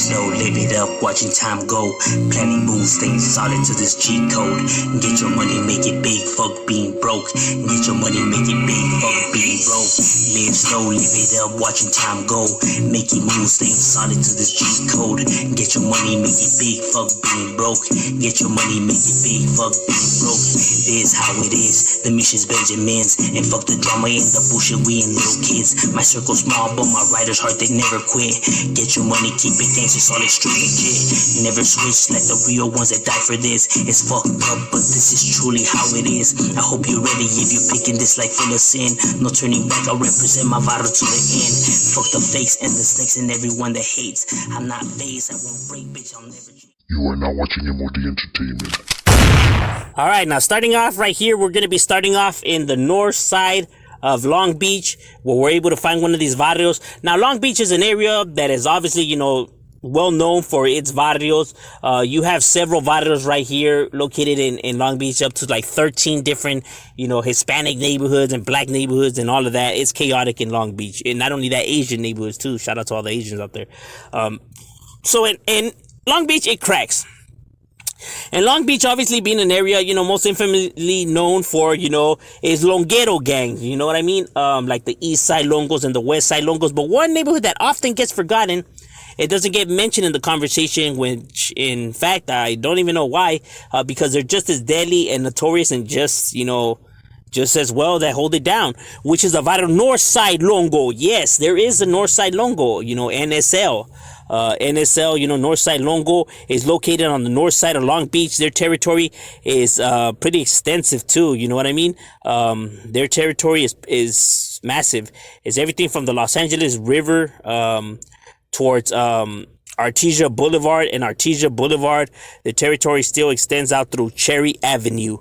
slow, live it up, watching time go. Planning moves, things solid to this cheat code. Get your money, make it big, fuck being broke. Get your money, make it big, fuck being broke. Live slow, live it up, watching time go. Making moves, things solid to this cheat code. Get your money, make it big, fuck being broke. Get your money, make it big, fuck being broke. This how it is, the mission's Benjamins. And fuck the drama and the bullshit, we ain't little kids. My circle small, but my riders heart, they never quit. Get your money, keep it gangsta, solid, straight legit. Never switch like the real ones that die for this. It's fucked up, but this is truly how it is. I hope you're ready if you're picking this like full of sin. No turning back, I represent my vital to the end. Fuck the fakes and the snakes and everyone that hates. I'm not phased, I won't break, bitch, I'll never. You are now watching M.O.D Entertainment. All right, now starting off right here, we're going to be starting off in the north side of Long Beach, where we're able to find one of these varrios. Now, Long Beach is an area that is obviously, well known for its varrios. You have several varrios right here located in Long Beach, up to like 13 different, Hispanic neighborhoods and black neighborhoods and all of that. It's chaotic in Long Beach. And not only that, Asian neighborhoods too. Shout out to all the Asians out there. So in Long Beach, it cracks. And Long Beach, obviously being an area, most infamously known for, is Longuero gang. You know what I mean? Like the East Side Longos and the West Side Longos. But one neighborhood that often gets forgotten, it doesn't get mentioned in the conversation, which in fact, I don't even know why, because they're just as deadly and notorious and just as well that hold it down, which is the vital North Side Longo. Yes, there is a North Side Longo, NSL. NSL, North Side Longo is located on the north side of Long Beach. Their territory is pretty extensive too. You know what I mean? Their territory is massive. It's everything from the Los Angeles River towards Artesia Boulevard, and Artesia Boulevard, the territory still extends out through Cherry Avenue.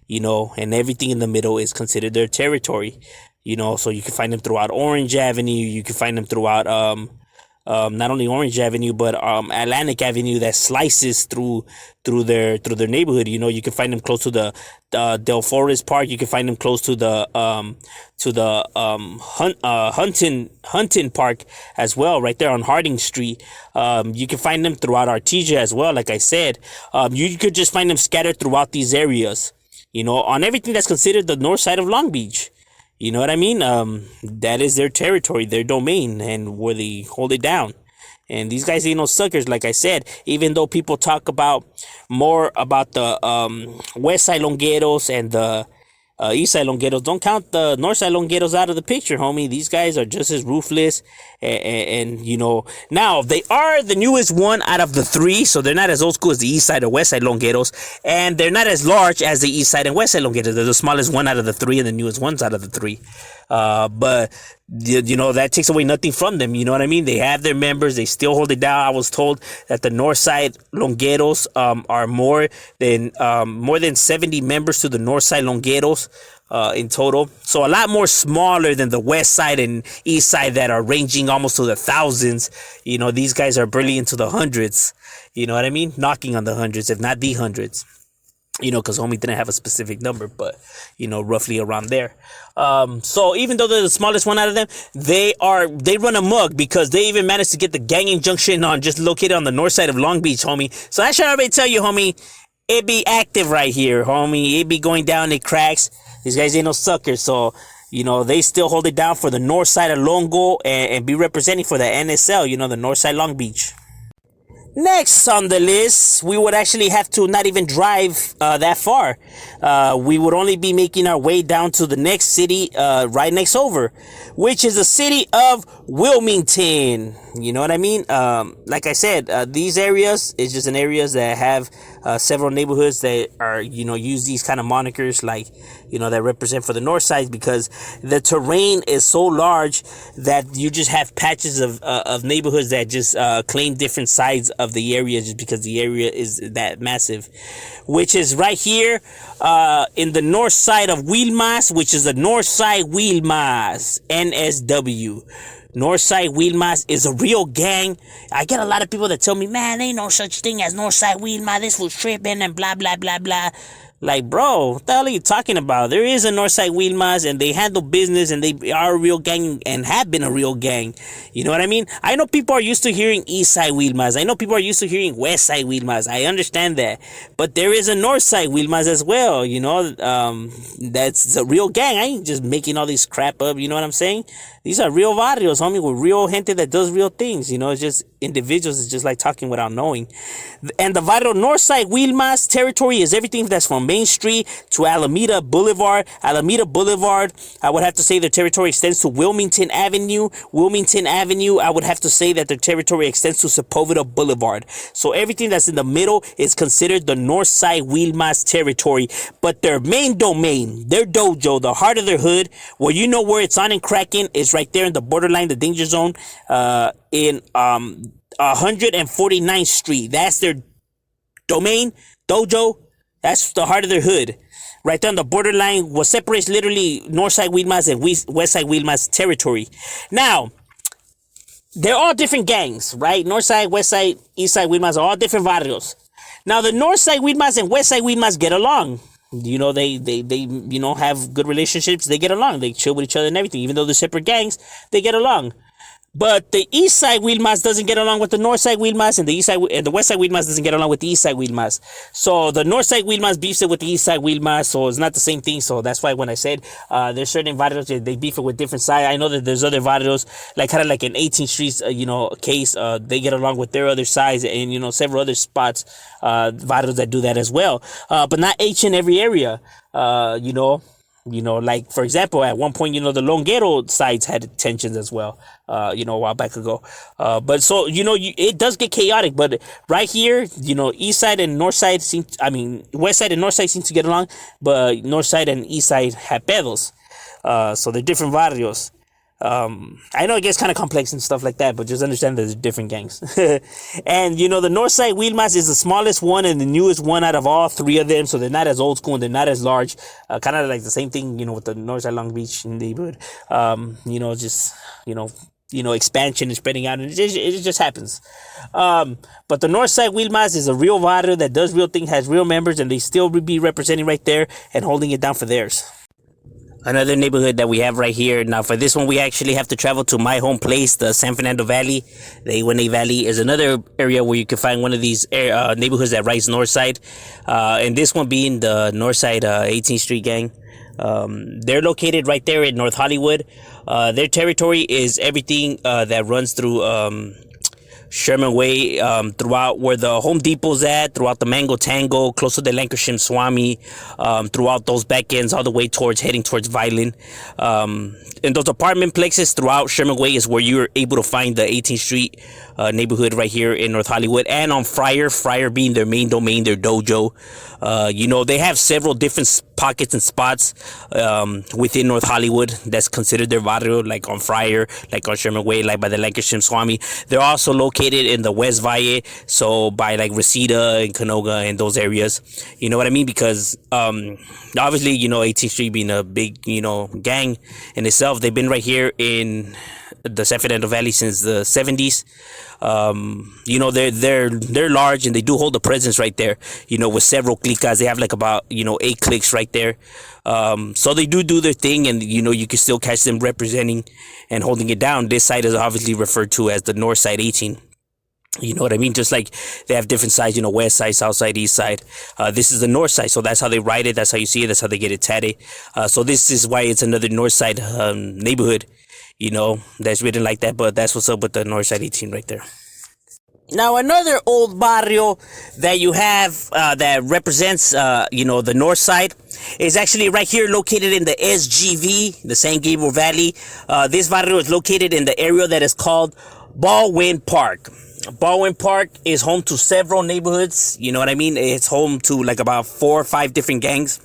And everything in the middle is considered their territory. So you can find them throughout Orange Avenue. You can find them throughout not only Orange Avenue, but Atlantic Avenue that slices through their neighborhood. You can find them close to the Del Forest Park. You can find them close to the Huntington Park as well, right there on Harding Street. You can find them throughout Artesia as well. Like I said, you could just find them scattered throughout these areas. On everything that's considered the north side of Long Beach. You know what I mean? That is their territory, their domain, and where they hold it down. And these guys ain't no suckers, like I said. Even though people talk more about the West Side Longueros and the East Side Longueros, don't count the North Side Longueros out of the picture, homie. These guys are just as ruthless. And now they are the newest one out of the three. So they're not as old school as the East Side or West Side Longueros. And they're not as large as the East Side and West Side Longueros. They're the smallest one out of the three and the newest ones out of the three. But that takes away nothing from them. You know what I mean? They have their members. They still hold it down. I was told that the North Side Longueros are more than 70 members to the North Side Longueros in total. So a lot more smaller than the West Side and East Side that are ranging almost to the thousands. These guys are barely into the hundreds. You know what I mean? Knocking on the hundreds, if not the hundreds. Because homie didn't have a specific number, but, roughly around there. So even though they're the smallest one out of them, they run amok because they even managed to get the gang injunction just located on the north side of Long Beach, homie. So I should already tell you, homie, it be active right here, homie. It be going down, it cracks. These guys ain't no suckers. So, they still hold it down for the north side of Longo and be representing for the NSL, the north side Long Beach. Next on the list, we would actually have to not even drive that far. We would only be making our way down to the next city right next over, which is the city of Wilmington. You know what I mean? Like I said, these areas is just an areas that have several neighborhoods that are, use these kind of monikers like, that represent for the north side, because the terrain is so large that you just have patches of neighborhoods that just claim different sides of the area just because the area is that massive, which is right here in the north side of Wilmas, which is the north side Wilmas, NSW. Northside Wilmas is a real gang. I get a lot of people that tell me, man, ain't no such thing as Northside Wilmas. This was tripping and blah, blah, blah, blah. Like, bro, what the hell are you talking about? There is a Northside Wilmas, and they handle business, and they are a real gang and have been a real gang. You know what I mean? I know people are used to hearing Eastside Wilmas. I know people are used to hearing Westside Wilmas. I understand that, but there is a Northside Wilmas as well. You know, that's a real gang. I ain't just making all this crap up. You know what I'm saying? These are real barrios, homie, with real gente that does real things. You know, it's just individuals. It's just like talking without knowing. And the vital Northside Wilmas territory is everything that's from Main Street to Alameda Boulevard. Alameda Boulevard, I would have to say their territory extends to Wilmington Avenue. Wilmington Avenue, I would have to say that their territory extends to Sepulveda Boulevard. So everything that's in the middle is considered the Northside Wilmas territory. But their main domain, their dojo, the heart of their hood, where you know where it's on and cracking, is right there in the borderline, the danger zone, in 149th Street. That's their domain, dojo. That's the heart of their hood. Right there on the borderline, what separates literally Northside Wilmas and Westside Wilmas territory. Now, they're all different gangs, right? Northside, Westside, Eastside Wilmas are all different barrios. Now, the Northside Wilmas and Westside Wilmas get along. You know, they you know, have good relationships. They get along. They chill with each other and everything. Even though they're separate gangs, they get along. But the East Side Wilmas doesn't get along with the North Side Wilmas, and the East Side and the West Side Wilmas doesn't get along with the East Side Wilmas. So the North Side Wilmas beefs it with the East Side Wilmas, so it's not the same thing. So that's why when I said there's certain barrios they beef it with different sides. I know that there's other barrios, like kind of like in 18th Street, you know, case, they get along with their other sides, and you know, several other spots, barrios that do that as well. But not each and every area, you know. You know, like, for example, at one point, you know, the Longuero sides had tensions as well, you know, a while back ago. But so, you know, it does get chaotic. But right here, you know, East Side and North Side West Side and North Side seem to get along. But North Side and East Side have pedos. So they're different barrios. I know it gets kind of complex and stuff like that, but just understand that there's different gangs. And, you know, the Northside Wilmas is the smallest one and the newest one out of all three of them. So they're not as old school and they're not as large. Kind of like the same thing, you know, with the Northside Long Beach neighborhood. You know, just, you know, expansion and spreading out. And it just happens. But the Northside Wilmas is a real barrio that does real things, has real members, and they still be representing right there and holding it down for theirs. Another neighborhood that we have right here. Now, for this one, we actually have to travel to my home place, the San Fernando Valley. The A1A Valley is another area where you can find one of these neighborhoods that rise north side. And this one being the north side 18th Street gang. They're located right there in North Hollywood. Their territory is everything that runs through Sherman Way, throughout where the Home Depot's at, throughout the Mango Tango, close to the Lancashire Swami, throughout those back ends, all the way heading towards Violin. And those apartment plexes throughout Sherman Way is where you're able to find the 18th Street neighborhood right here in North Hollywood, and on Friar being their main domain, their dojo. You know, they have several different pockets and spots within North Hollywood that's considered their barrio, like on Friar, like on Sherman Way, like by the Lancashire Swami. They're also located in the West Valle, so by like Reseda and Canoga and those areas. You know what I mean? Because obviously, you know, 18th Street being a big, you know, gang in itself, they've been right here in the San Fernando Valley since the 70s. You know, they're large and they do hold a presence right there, you know, with several cliques. They have like about, you know, 8 cliques right there. So they do their thing, and, you know, you can still catch them representing and holding it down. This side is obviously referred to as the North Side 18. You know what I mean? Just like they have different sides, you know, west side, south side, east side. This is the north side, so that's how they write it. That's how you see it. That's how they get it tatted. So this is why it's another north side neighborhood, you know, that's written like that. But that's what's up with the north side 18 right there. Now, another old barrio that you have that represents, you know, the north side is actually right here located in the SGV, the San Gabriel Valley. This barrio is located in the area that is called Baldwin Park. Baldwin Park is home to several neighborhoods. You know what I mean? It's home to like about 4 or 5 different gangs.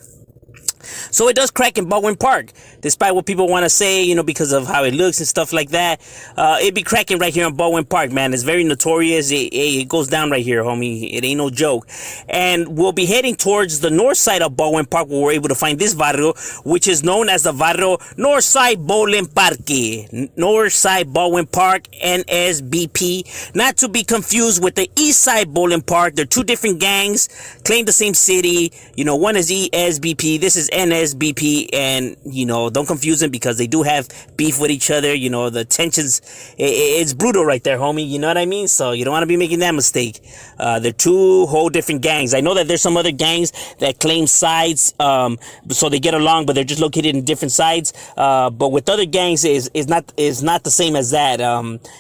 So it does crack in Baldwin Park, despite what people want to say, because of how it looks and stuff like that. It be cracking right here in Baldwin Park, man. It's very notorious. It goes down right here, homie. It ain't no joke. And we'll be heading towards the north side of Baldwin Park, where we're able to find this barrio, which is known as the barrio Northside Baldwin Parque. Northside Baldwin Park, NSBP. Not to be confused with the East Side Baldwin Park. They're two different gangs, claim the same city. One is ESBP, this is NSBP, and don't confuse them because they do have beef with each other. The tensions, it's brutal right there, homie. You know what I mean? So you don't want to be making that mistake. They're two whole different gangs. I know that there's some other gangs that claim sides, so they get along, but they're just located in different sides. But with other gangs, is not the same as that.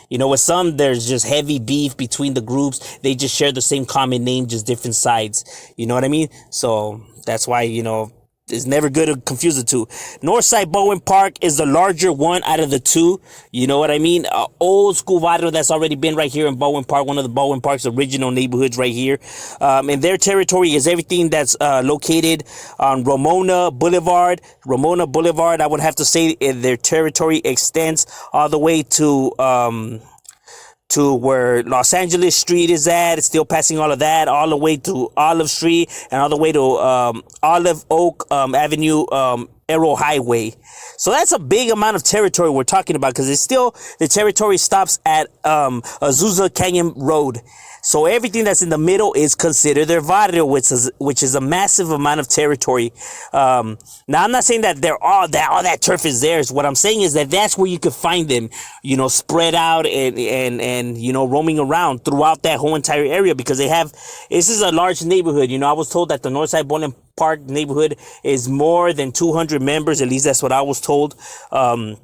With some, there's just heavy beef between the groups. They just share the same common name, just different sides. You know what I mean? So that's why, it's never good to confuse the two. Northside Baldwin Park is the larger one out of the two. You know what I mean? Old school barrio that's already been right here in Baldwin Park, one of the Baldwin Park's original neighborhoods right here. And their territory is everything that's located on Ramona Boulevard. Ramona Boulevard, I would have to say their territory extends all the way to where Los Angeles Street is at. It's still passing all of that, all the way to Olive Street, and all the way to Olive Oak Avenue, Arrow Highway. So that's a big amount of territory we're talking about, because it's still, the territory stops at Azusa Canyon Road. So everything that's in the middle is considered their barrio, which is a massive amount of territory. Now, I'm not saying that all that turf is theirs. What I'm saying is that that's where you could find them, spread out and roaming around throughout that whole entire area, because this is a large neighborhood. I was told that the Northside Baldwin Park neighborhood is more than 200 members. At least that's what I was told. Large,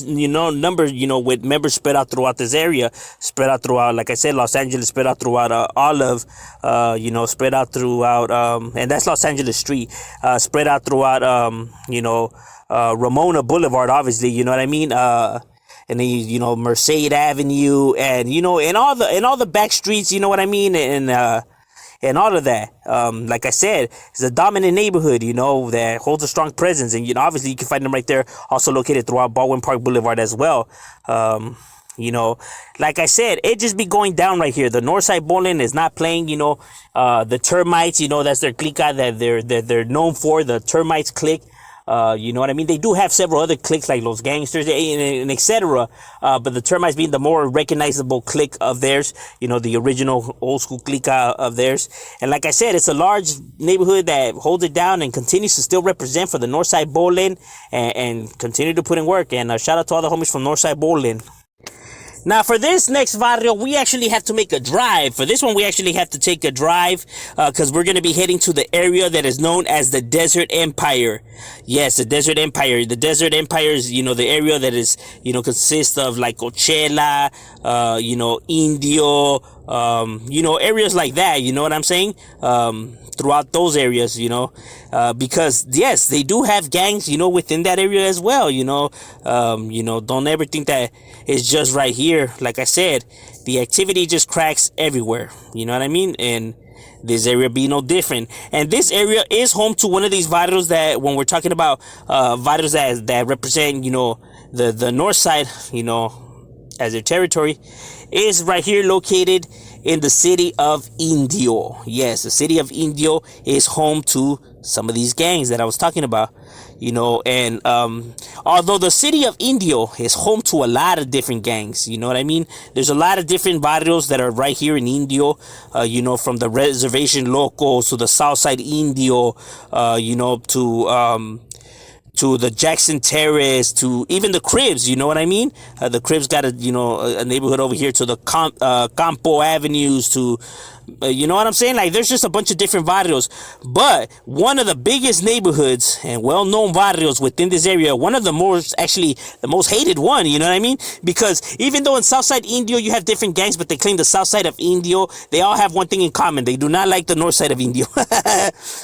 number, with members spread out throughout this area, spread out throughout, like I said, Los Angeles, spread out throughout Olive, spread out throughout, and that's Los Angeles Street, spread out throughout, Ramona Boulevard, obviously, you know what I mean? And then, Merced Avenue, and, and all the back streets, you know what I mean? And all of that. Like I said, it's a dominant neighborhood, that holds a strong presence. And, obviously you can find them right there, also located throughout Baldwin Park Boulevard as well. Like I said, it just be going down right here. The Northside Bowling is not playing, the Termites, that's their clica that they're known for, the Termites clique. You know what I mean? They do have several other cliques like Los Gangsters and etc. But the Termites being the more recognizable clique of theirs, the original old school clique of theirs. And like I said, it's a large neighborhood that holds it down and continues to still represent for the Northside Bowling and continue to put in work. And shout out to all the homies from Northside Bowling. Now, for this next barrio, we actually have to make a drive. For this one, we actually have to take a drive because we're going to be heading to the area that is known as the Desert Empire. Yes, the Desert Empire. The Desert Empire is, the area that is, consists of like Coachella, Indio, areas like that. You know what I'm saying? Throughout those areas, because yes, they do have gangs, within that area as well. Don't ever think that it's just right here. Like I said, the activity just cracks everywhere. You know what I mean? And this area be no different. And this area is home to one of these barrios that, when we're talking about barrios that represent, the north side, as their territory, is right here located in the city of Indio. Yes, the city of Indio is home to some of these gangs that I was talking about, and although the city of Indio is home to a lot of different gangs, you know what I mean? There's a lot of different barrios that are right here in Indio, from the Reservation Locos to the Southside Indio, to the Jackson Terrace, to even the Cribs, you know what I mean? The Cribs got a neighborhood over here, to the Campo Avenues, to, you know what I'm saying? Like, there's just a bunch of different barrios. But one of the biggest neighborhoods and well-known barrios within this area, one of the most hated one, you know what I mean? Because even though in Southside Indio you have different gangs, but they claim the South Side of Indio, they all have one thing in common. They do not like the North Side of Indio.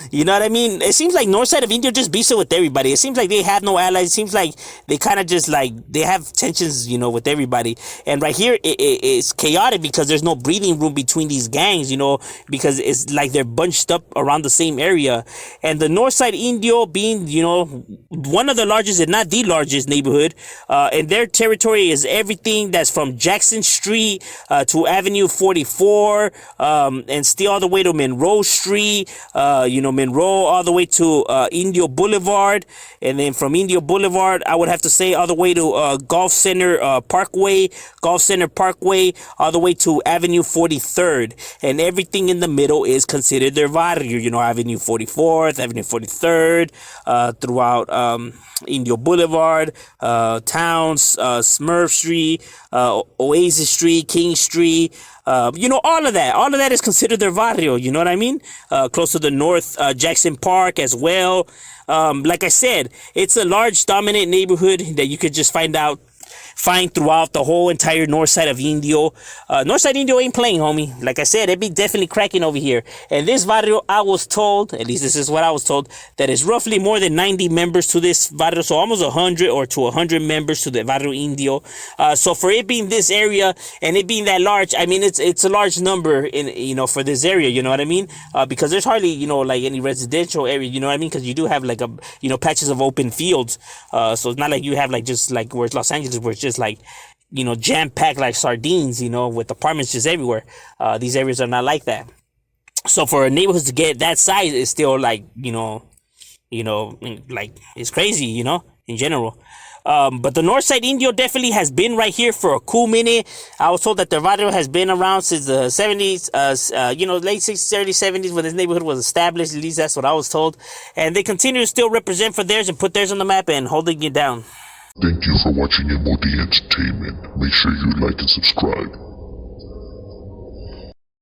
You know what I mean? It seems like North Side of Indio just beats it with everybody. It seems like they have no allies. It seems like they kind of just they have tensions, with everybody. And right here, it's chaotic because there's no breathing room between these gangs. you know, because it's like they're bunched up around the same area. And the north side Indio being, you know, one of the largest, if not the largest neighborhood, and their territory is everything that's from Jackson Street to Avenue 44, and still all the way to Monroe Street, you know, Monroe all the way to Indio Boulevard, and then from Indio Boulevard, I would have to say all the way to Golf Center Parkway, all the way to Avenue 43rd, and everything in the middle is considered their barrio. You know, Avenue 44th, Avenue 43rd, throughout Indio Boulevard, Towns, Smurf Street, Oasis Street, King Street. You know, all of that is considered their barrio. You know what I mean? Close to the north, Jackson Park as well. Like I said, it's a large, dominant neighborhood that you could just find throughout the whole entire north side of Indio. North side Indio ain't playing, homie. Like I said, it be definitely cracking over here. And this barrio, I was told, at least this is what I was told, that is roughly more than 90 members to this barrio, so almost 100 or to 100 members to the barrio Indio. So for it being this area and it being that large, I mean, it's a large number in, you know, for this area, you know what I mean? Because there's hardly, you know, like any residential area, you know what I mean? Because you do have like you know, patches of open fields. So it's not like you have like just like where it's Los Angeles, where it's just like, you know, jam-packed like sardines, you know, with apartments just everywhere. These areas are not like that. So for neighborhoods to get that size is still like, you know, like it's crazy, you know, in general. But the north side Indio definitely has been right here for a cool minute. I was told that the barrio has been around since the 70s, you know, late 60s, early 70s when this neighborhood was established. At least that's what I was told. And they continue to still represent for theirs and put theirs on the map and holding it down. Thank you for watching M.O.D Entertainment. Make sure you like and subscribe.